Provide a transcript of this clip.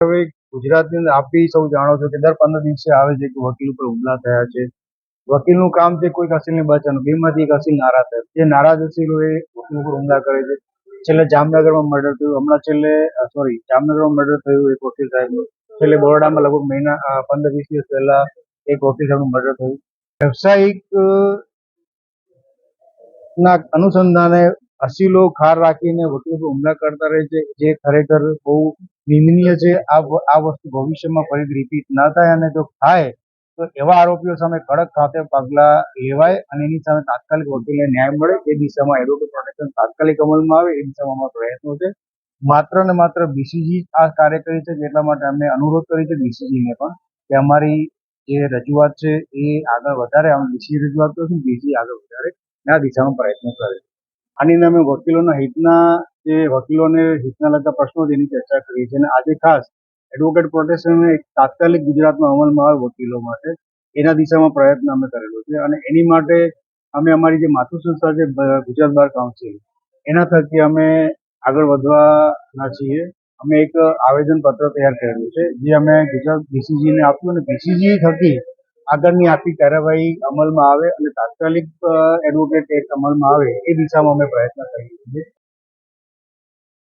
હવે ગુજરાતની અંદર આપ બી સૌ જાણો છો કે દર 15 દિવસે આવે છે કે વકીલ ઉપર હુમલા થયા છે. વકીલનું કામ છે કોઈક અસીલને બચાવવાનું. બેમાંથી એક અસીલ નારાજ થાય, જે નારાજ અસીલો એ વકીલ ઉપર હુમલા કરે છે. છેલ્લે જામનગરમાં મર્ડર થયું, હમણાં જામનગરમાં મર્ડર થયું એક વકીલ સાહેબનું. છેલ્લે બરોડામાં લગભગ 15-20 દિવસ પહેલા એક વકીલ સાહેબનું મર્ડર થયું. વ્યવસાયિક ના અનુસંધાને અસીલો ખાર રાખીને વકીલો પર હુમલા કરતા રહે છે, જે ખરેખર બહુ નિંદનીય છે. આ વસ્તુ ભવિષ્યમાં ફરી રિપીટ ના થાય, અને જો થાય તો એવા આરોપીઓ સામે કડક ખાતે પગલાં લેવાય અને એની સામે તાત્કાલિક વકીલને ન્યાય મળે એ દિશામાં એડવોકેટ પ્રોટેક્શન તાત્કાલિક અમલમાં આવે એ દિશામાં અમારા પ્રયત્નો છે. માત્ર ને માત્ર બીસીજી આ કાર્ય કરી છે, એટલા માટે અમને અનુરોધ કરી છે બીસીજીને પણ કે અમારી જે રજૂઆત છે એ આગળ વધારે. અમે બીસીજી રજૂઆત કરીશું, બીસીજી આગળ વધારે આ દિશામાં પ્રયત્નો કરે. આની નામે વકીલોને હિતના લગતા પ્રશ્નો જેની ચર્ચા કરી છે, અને આજે ખાસ એડવોકેટ પ્રોટેક્શન એક તાત્કાલિક ગુજરાતમાં અમલમાં આવે વકીલો માટે એના દિશામાં પ્રયત્ન અમે કરેલો છે. અને એની માટે અમે અમારી જે માતૃ સંસ્થા છે ગુજરાત બાર કાઉન્સિલ, એના થકી અમે આગળ વધવાના છીએ. અમે એક આવેદનપત્ર તૈયાર કરેલું છે, જે અમે ગુજરાત બીસીજીને આપ્યું, અને બીસીજી થકી આગળની આખી કાર્યવાહી અમલમાં આવે અને તાત્કાલિક એડવોકેટ એક્ટ અમલમાં આવે એ દિશામાં અમે પ્રયત્ન કરીએ છીએ.